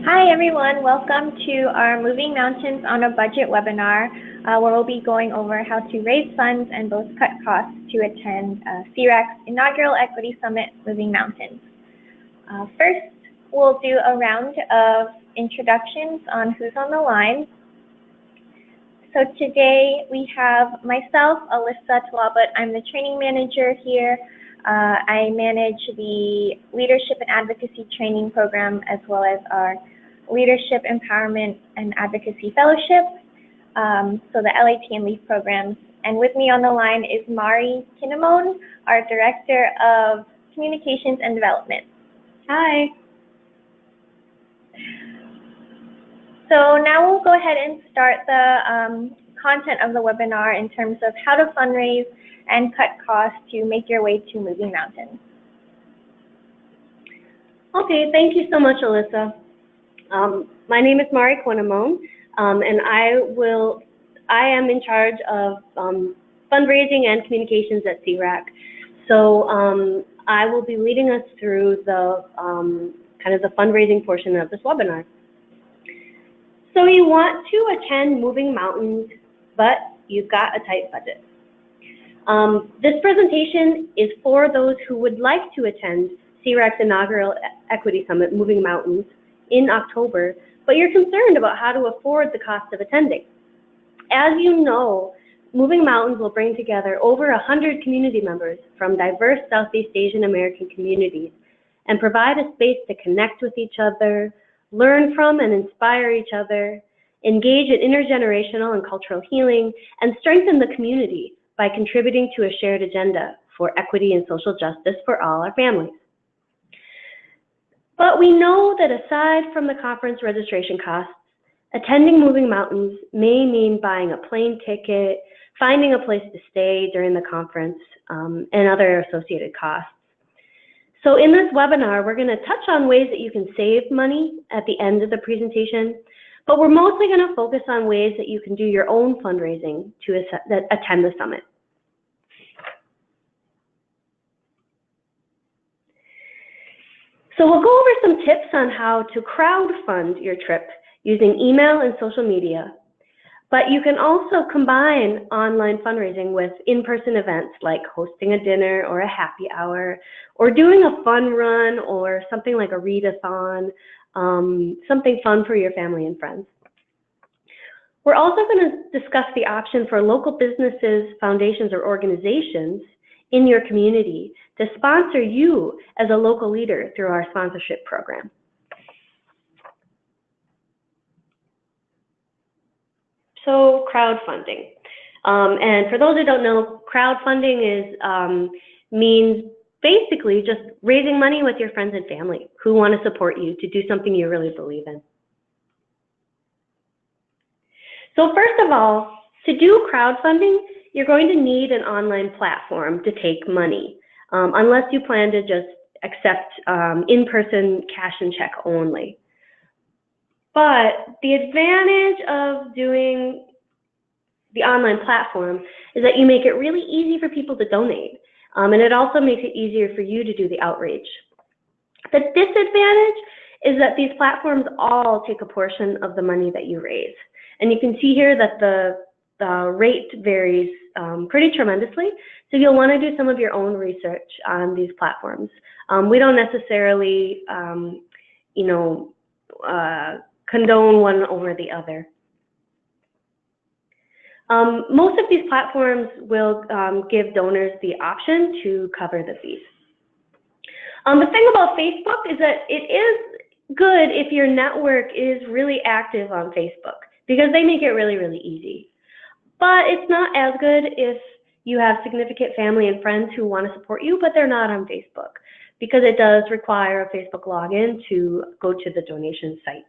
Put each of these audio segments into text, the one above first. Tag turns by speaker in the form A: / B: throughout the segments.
A: Hi everyone, welcome to our Moving Mountains on a Budget webinar where we'll be going over how to raise funds and both cut costs to attend CRAC's inaugural Equity Summit, Moving Mountains. First, we'll do a round of introductions on who's on the line. So today we have myself, Alyssa Talabot. I'm the training manager here. I manage the Leadership and Advocacy Training Program as well as our Leadership, Empowerment, and Advocacy Fellowship, so the LAT and LEAF programs. And with me on the line is Mari Kinnamone, our Director of Communications and Development. Hi. So now we'll go ahead and start the content of the webinar in terms of how to fundraise and cut costs to make your way to Moving Mountains.
B: Okay, thank you so much, Alyssa. My name is Mari Kinnamone, and I am in charge of fundraising and communications at CRAC. So I will be leading us through the kind of the fundraising portion of this webinar. So you want to attend Moving Mountains, but you've got a tight budget. This presentation is for those who would like to attend CRAC's inaugural Equity Summit, Moving Mountains, in October, but you're concerned about how to afford the cost of attending. As you know, Moving Mountains will bring together over 100 community members from diverse Southeast Asian American communities and provide a space to connect with each other, learn from and inspire each other, engage in intergenerational and cultural healing, and strengthen the community by contributing to a shared agenda for equity and social justice for all our families. But we know that aside from the conference registration costs, attending Moving Mountains may mean buying a plane ticket, finding a place to stay during the conference, and other associated costs. So in this webinar, we're going to touch on ways that you can save money at the end of the presentation, but we're mostly going to focus on ways that you can do your own fundraising to attend the summit. So we'll go over some tips on how to crowdfund your trip using email and social media, but you can also combine online fundraising with in-person events like hosting a dinner or a happy hour, or doing a fun run or something like a readathon, something fun for your family and friends. We're also going to discuss the option for local businesses, foundations, or organizations in your community to sponsor you as a local leader through our sponsorship program. So crowdfunding. And for those who don't know, crowdfunding means basically just raising money with your friends and family who want to support you to do something you really believe in. So first of all, to do crowdfunding, you're going to need an online platform to take money, unless you plan to just accept in-person cash and check only. But the advantage of doing the online platform is that you make it really easy for people to donate, and it also makes it easier for you to do the outreach. The disadvantage is that these platforms all take a portion of the money that you raise. And you can see here that the rate varies pretty tremendously, so you'll want to do some of your own research on these platforms. We don't necessarily, condone one over the other. Most of these platforms will give donors the option to cover the fees. The thing about Facebook is that it is good if your network is really active on Facebook, because they make it really, really easy. But it's not as good if you have significant family and friends who want to support you, but they're not on Facebook, because it does require a Facebook login to go to the donation site.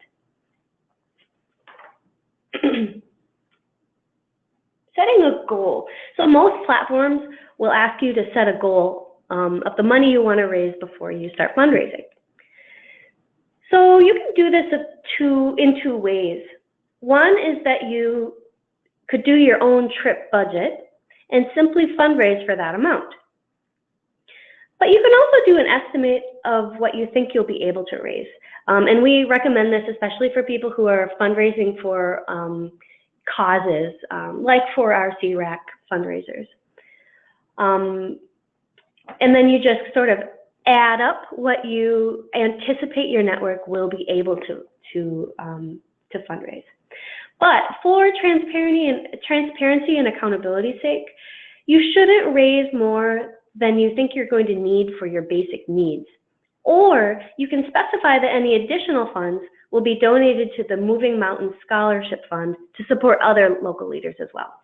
B: Setting a goal. So most platforms will ask you to set a goal of the money you want to raise before you start fundraising. So you can do this in two ways. One is that you could do your own trip budget and simply fundraise for that amount. But you can also do an estimate of what you think you'll be able to raise. And we recommend this especially for people who are fundraising for causes, like for our CRAC fundraisers. And then you just sort of add up what you anticipate your network will be able to fundraise. But for transparency and accountability's sake, you shouldn't raise more than you think you're going to need for your basic needs. Or you can specify that any additional funds will be donated to the Moving Mountains Scholarship Fund to support other local leaders as well.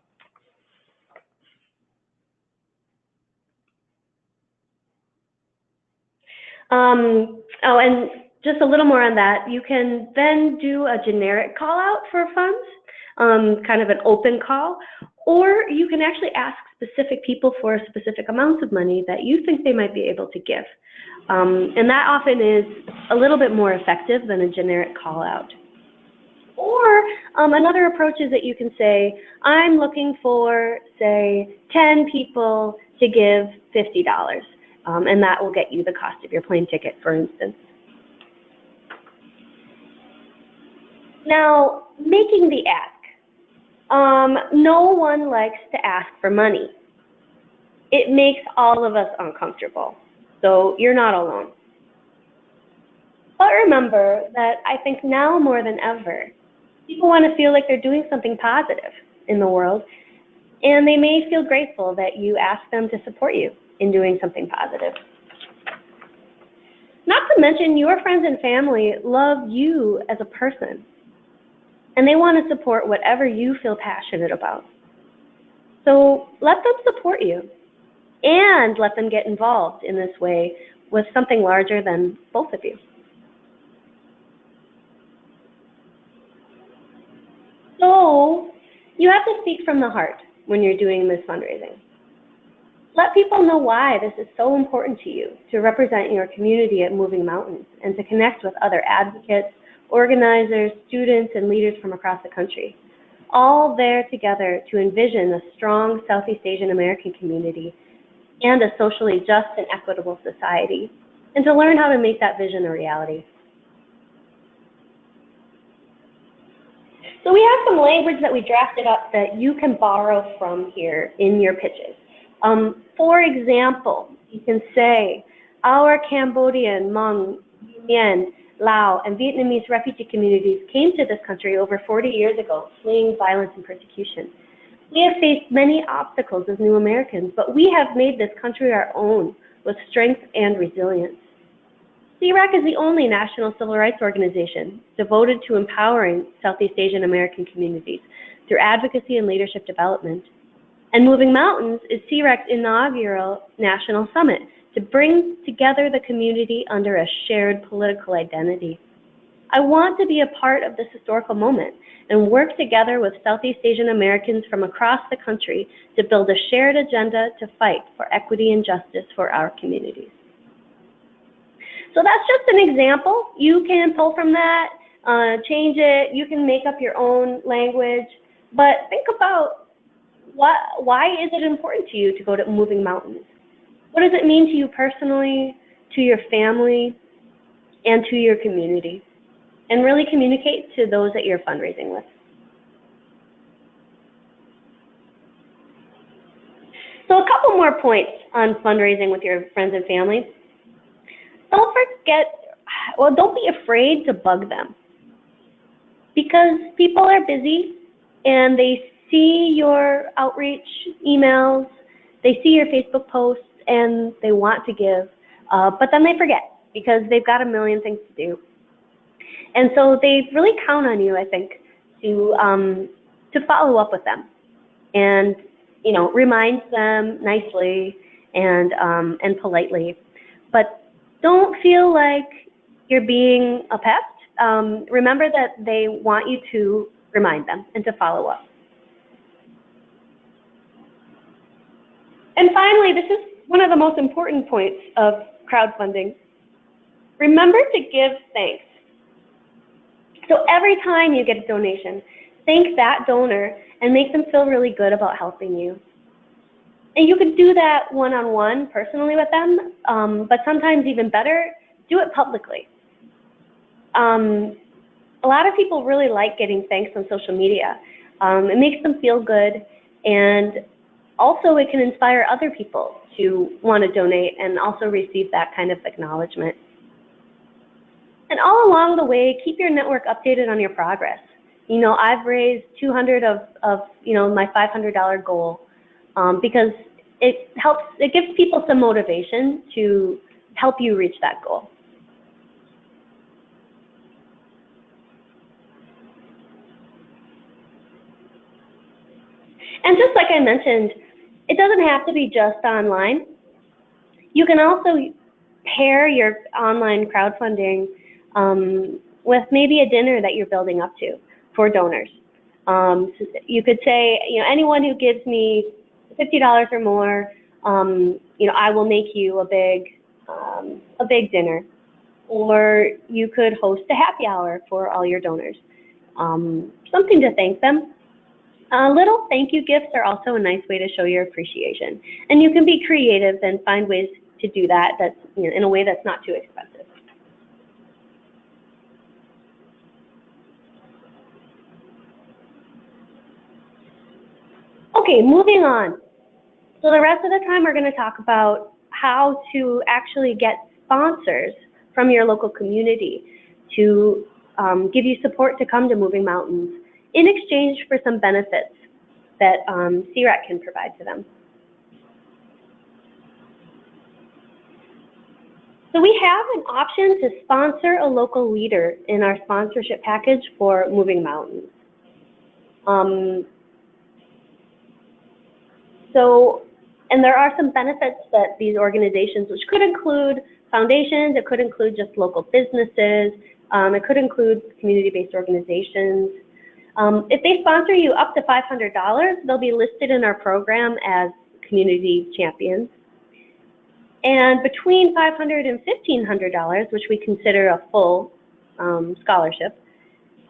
B: Oh, and just a little more on that, you can then do a generic call out for funds, kind of an open call, or you can actually ask specific people for specific amounts of money that you think they might be able to give. And that often is a little bit more effective than a generic call out. Or another approach is that you can say, I'm looking for, say, 10 people to give $50. And that will get you the cost of your plane ticket, for instance. Now, making the ask. No one likes to ask for money. It makes all of us uncomfortable, so you're not alone. But remember that I think now more than ever, people want to feel like they're doing something positive in the world, and they may feel grateful that you ask them to support you in doing something positive. Not to mention, your friends and family love you as a person, and they want to support whatever you feel passionate about. So let them support you, and let them get involved in this way with something larger than both of you. So you have to speak from the heart when you're doing this fundraising. Let people know why this is so important to you to represent your community at Moving Mountains and to connect with other advocates, organizers, students, and leaders from across the country, all there together to envision a strong Southeast Asian American community and a socially just and equitable society, and to learn how to make that vision a reality. So we have some language that we drafted up that you can borrow from here in your pitches. For example, you can say, our Cambodian, Hmong, Mien, Lao, and Vietnamese refugee communities came to this country over 40 years ago, fleeing violence and persecution. We have faced many obstacles as new Americans, but we have made this country our own with strength and resilience. CRAC is the only national civil rights organization devoted to empowering Southeast Asian American communities through advocacy and leadership development. And Moving Mountains is CRAC's inaugural national summit to bring together the community under a shared political identity. I want to be a part of this historical moment and work together with Southeast Asian Americans from across the country to build a shared agenda to fight for equity and justice for our communities. So that's just an example. You can pull from that, change it, you can make up your own language, but think about why is it important to you to go to Moving Mountains? What does it mean to you personally, to your family, and to your community? And really communicate to those that you're fundraising with. So a couple more points on fundraising with your friends and family. Don't be afraid to bug them, because people are busy and they see your outreach emails, they see your Facebook posts, and they want to give, but then they forget because they've got a million things to do. And so they really count on you, I think, to follow up with them and, remind them nicely and politely. But don't feel like you're being a pest. Remember that they want you to remind them and to follow up. And finally, this is one of the most important points of crowdfunding. Remember to give thanks. So every time you get a donation, thank that donor and make them feel really good about helping you. And you could do that one-on-one personally with them, but sometimes even better, do it publicly. A lot of people really like getting thanks on social media. It makes them feel good, and also it can inspire other people to want to donate and also receive that kind of acknowledgement. And all along the way, keep your network updated on your progress. You know, I've raised $200 of my $500 goal because it gives people some motivation to help you reach that goal. And just like I mentioned, it doesn't have to be just online. You can also pair your online crowdfunding with maybe a dinner that you're building up to for donors. So you could say, anyone who gives me $50 or more, I will make you a big dinner. Or you could host a happy hour for all your donors. Something to thank them. Little thank you gifts are also a nice way to show your appreciation. And you can be creative and find ways to do that that's in a way that's not too expensive. Okay, moving on. So the rest of the time we're going to talk about how to actually get sponsors from your local community to give you support to come to Moving Mountains in exchange for some benefits that CREC can provide to them. So we have an option to sponsor a local leader in our sponsorship package for Moving Mountains. And there are some benefits that these organizations, which could include foundations, it could include just local businesses, it could include community-based organizations. If they sponsor you up to $500, they'll be listed in our program as community champions. And between $500 and $1,500, which we consider a full scholarship,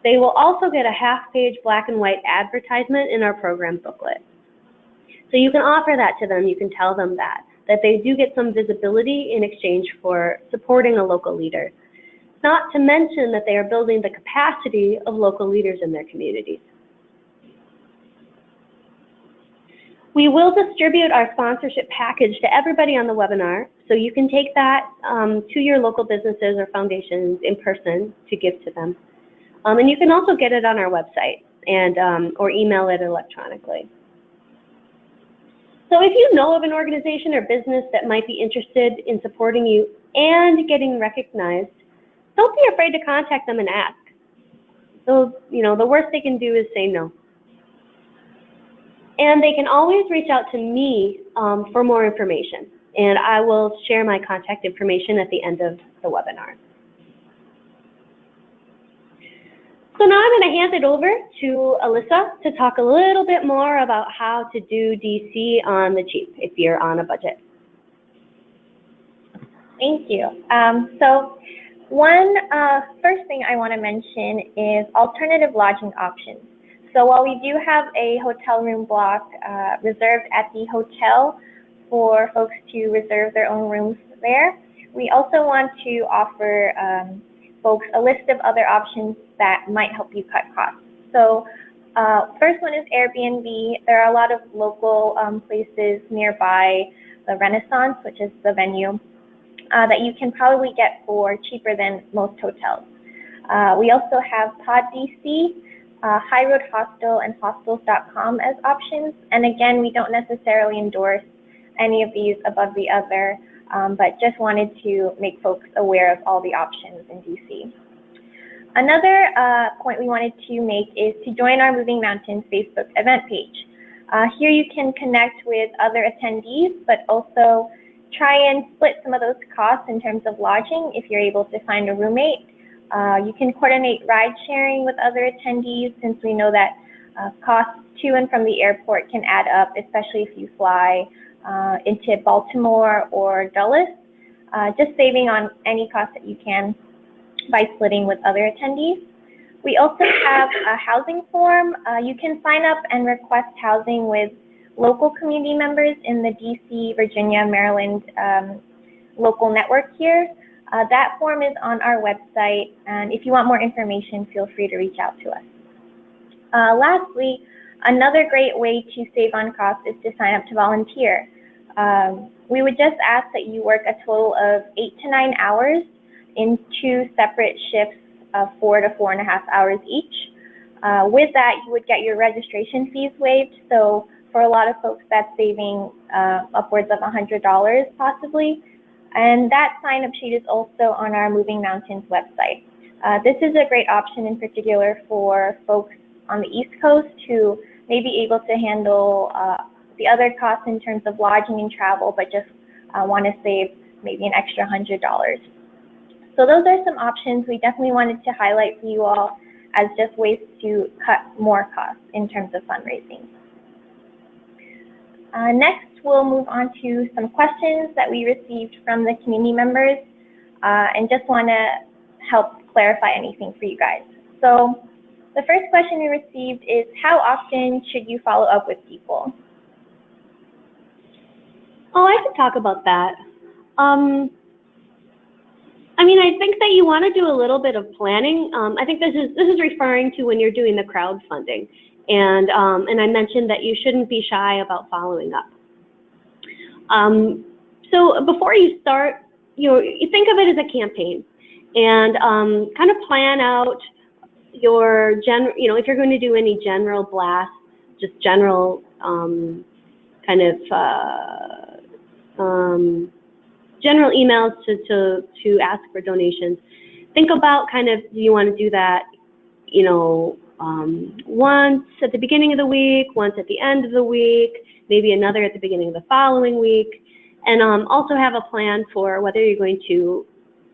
B: they will also get a half-page black and white advertisement in our program booklet. So you can offer that to them, you can tell them that they do get some visibility in exchange for supporting a local leader. Not to mention that they are building the capacity of local leaders in their communities. We will distribute our sponsorship package to everybody on the webinar, so you can take that to your local businesses or foundations in person to give to them. And you can also get it on our website and or email it electronically. So if you know of an organization or business that might be interested in supporting you and getting recognized, don't be afraid to contact them and ask. So, the worst they can do is say no. And they can always reach out to me for more information, and I will share my contact information at the end of the webinar. So now I'm going to hand it over to Alyssa to talk a little bit more about how to do DC on the cheap if you're on a budget.
A: Thank you. So one first thing I want to mention is alternative lodging options. So while we do have a hotel room block reserved at the hotel for folks to reserve their own rooms there, we also want to offer folks a list of other options that might help you cut costs. So first one is Airbnb. There are a lot of local places nearby the Renaissance, which is the venue, that you can probably get for cheaper than most hotels. We also have Pod DC, High Road Hostel, and hostels.com as options. And again, we don't necessarily endorse any of these above the other, but just wanted to make folks aware of all the options in DC. Another point we wanted to make is to join our Moving Mountains Facebook event page. Here you can connect with other attendees, but also try and split some of those costs in terms of lodging if you're able to find a roommate. You can coordinate ride sharing with other attendees, since we know that costs to and from the airport can add up, especially if you fly into Baltimore or Dulles. Just saving on any cost that you can by splitting with other attendees. We also have a housing form. You can sign up and request housing with local community members in the DC, Virginia, Maryland local network here. That form is on our website, and if you want more information, feel free to reach out to us. Lastly, another great way to save on costs is to sign up to volunteer. We would just ask that you work a total of 8 to 9 hours in 2 separate shifts of 4 to 4.5 hours each. With that, you would get your registration fees waived. So for a lot of folks, that's saving upwards of $100 possibly. And that sign-up sheet is also on our Moving Mountains website. This is a great option in particular for folks on the East Coast who may be able to handle the other costs in terms of lodging and travel, but just want to save maybe an extra $100. So those are some options we definitely wanted to highlight for you all as just ways to cut more costs in terms of fundraising. Next, we'll move on to some questions that we received from the community members and just want to help clarify anything for you guys. So the first question we received is, how often should you follow up with people?
B: Oh, I could talk about that. I mean, I think that you want to do a little bit of planning. I think this is referring to when you're doing the crowdfunding, and I mentioned that you shouldn't be shy about following up. So before you start, you think of it as a campaign, and kind of plan out your if you're going to do any general blast, just general kind of general emails to ask for donations. Think about kind of, do you want to do that, once at the beginning of the week, once at the end of the week, maybe another at the beginning of the following week, and also have a plan for whether you're going to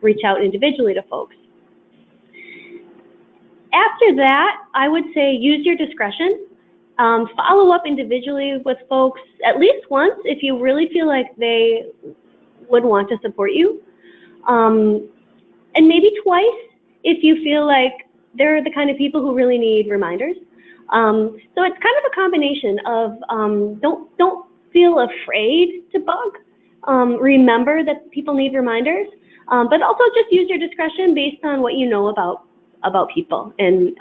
B: reach out individually to folks. After that, I would say use your discretion. Follow up individually with folks at least once if you really feel like they would want to support you, and maybe twice if you feel like they're the kind of people who really need reminders. So it's kind of a combination of don't feel afraid to bug. Remember that people need reminders, but also just use your discretion based on what you know about people and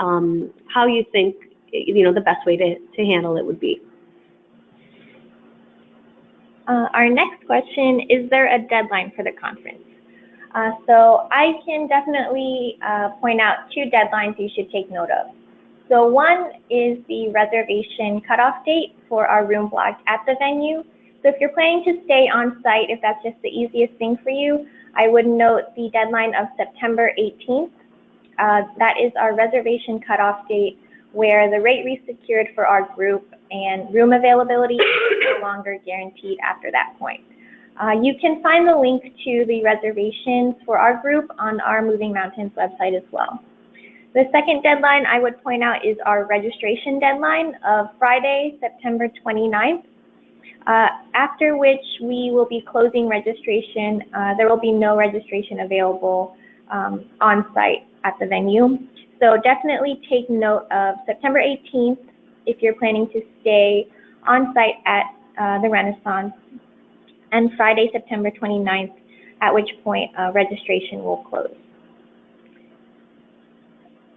B: how you think the best way to handle it would be.
A: Our next question, is there a deadline for the conference? So I can definitely point out 2 deadlines you should take note of. So one is the reservation cutoff date for our room block at the venue. So if you're planning to stay on site, if that's just the easiest thing for you, I would note the deadline of September 18th. That is our reservation cutoff date where the rate we secured for our group and room availability is no longer guaranteed after that point. You can find the link to the reservations for our group on our Moving Mountains website as well. The second deadline I would point out is our registration deadline of Friday, September 29th, after which we will be closing registration. There will be no registration available on site at the venue. So definitely take note of September 18th if you're planning to stay on site at the Renaissance, and Friday, September 29th, at which point registration will close.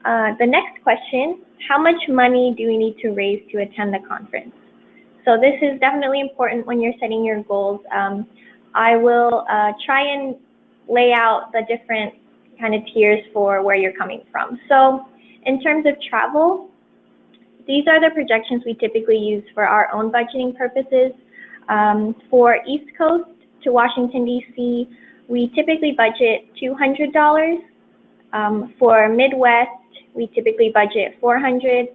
A: The next question, how much money do we need to raise to attend the conference? So this is definitely important when you're setting your goals. I will try and lay out the different kind of tiers for where you're coming from. So in terms of travel, these are the projections we typically use for our own budgeting purposes. For East Coast to Washington, D.C., we typically budget $200. For Midwest, we typically budget $400.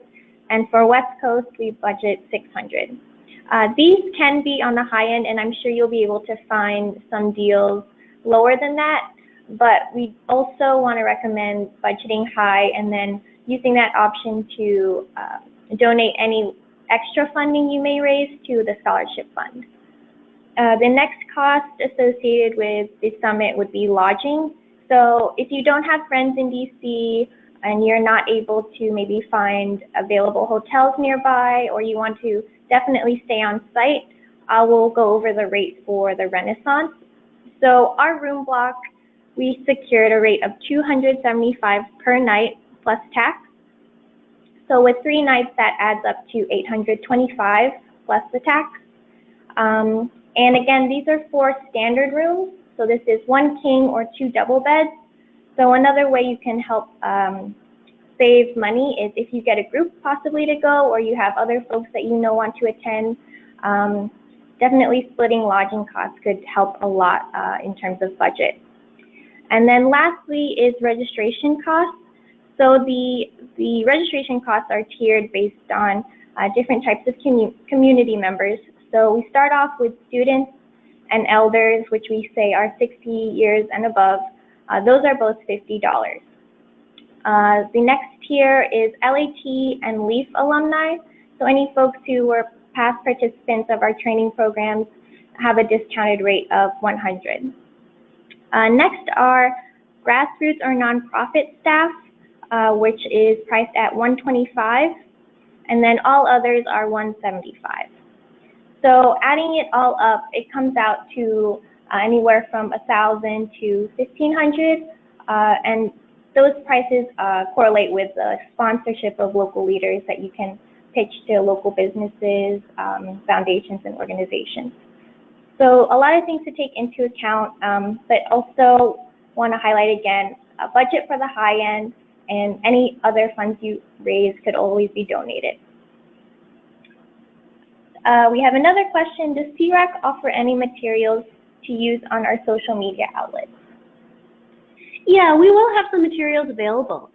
A: And for West Coast, we budget $600. These can be on the high end, and I'm sure you'll be able to find some deals lower than that. But we also want to recommend budgeting high and then using that option to donate any extra funding you may raise to the scholarship fund. The next cost associated with the summit would be lodging. So if you don't have friends in DC and you're not able to maybe find available hotels nearby, or you want to definitely stay on site. We'll go over the rate for the Renaissance. So our room block, we secured a rate of $275 per night plus tax. So with 3 nights, that adds up to $825 plus the tax. And again, these are 4 standard rooms. So this is 1 king or 2 double beds. So another way you can help save money is if you get a group possibly to go, or you have other folks that you know want to attend. Definitely splitting lodging costs could help a lot in terms of budget. And then lastly is registration costs. So the registration costs are tiered based on different types of community members. So we start off with students and elders, which we say are 60 years and above. Those are both $50. The next tier is LAT and LEAF alumni. So any folks who were past participants of our training programs have a discounted rate of $100. Next are grassroots or nonprofit staff, which is priced at $125, and then all others are $175. So adding it all up, it comes out to anywhere from $1,000 to $1,500, and those prices correlate with the sponsorship of local leaders that you can pitch to local businesses, foundations, and organizations. So a lot of things to take into account, but also want to highlight again, a budget for the high end, and any other funds you raise could always be donated. We have another question. Does CRAC offer any materials to use on our social media outlets?
B: Yeah, we will have some materials available.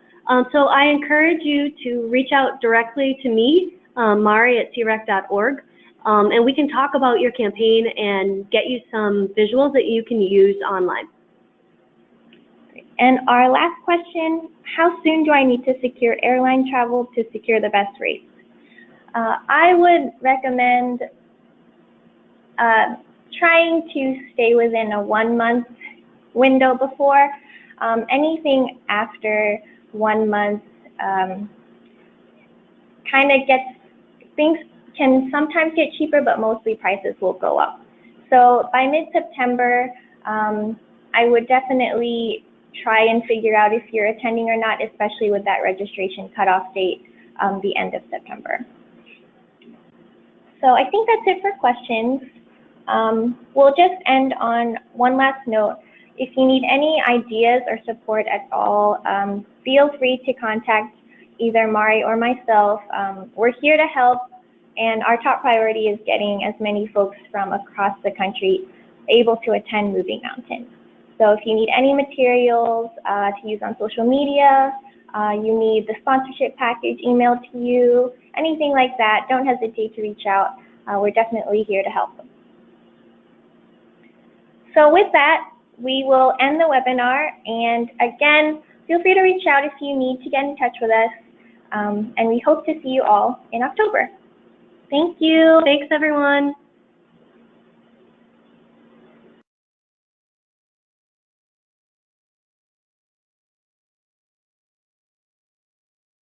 B: So I encourage you to reach out directly to me, Mari at CRAC.org, and we can talk about your campaign and get you some visuals that you can use online.
A: And our last question, how soon do I need to secure airline travel to secure the best rates? I would recommend trying to stay within a 1-month window before. Anything after 1 month kind of gets, things can sometimes get cheaper, but mostly prices will go up. So by mid-September, I would definitely try and figure out if you're attending or not, especially with that registration cutoff date, the end of September. So I think that's it for questions. We'll just end on one last note. If you need any ideas or support at all, feel free to contact either Mari or myself. We're here to help, and our top priority is getting as many folks from across the country able to attend Moving Mountains. So if you need any materials to use on social media, you need the sponsorship package emailed to you, anything like that, don't hesitate to reach out. We're definitely here to help. So with that, we will end the webinar. And again, feel free to reach out if you need to get in touch with us. And we hope to see you all in October. Thank you.
B: Thanks, everyone.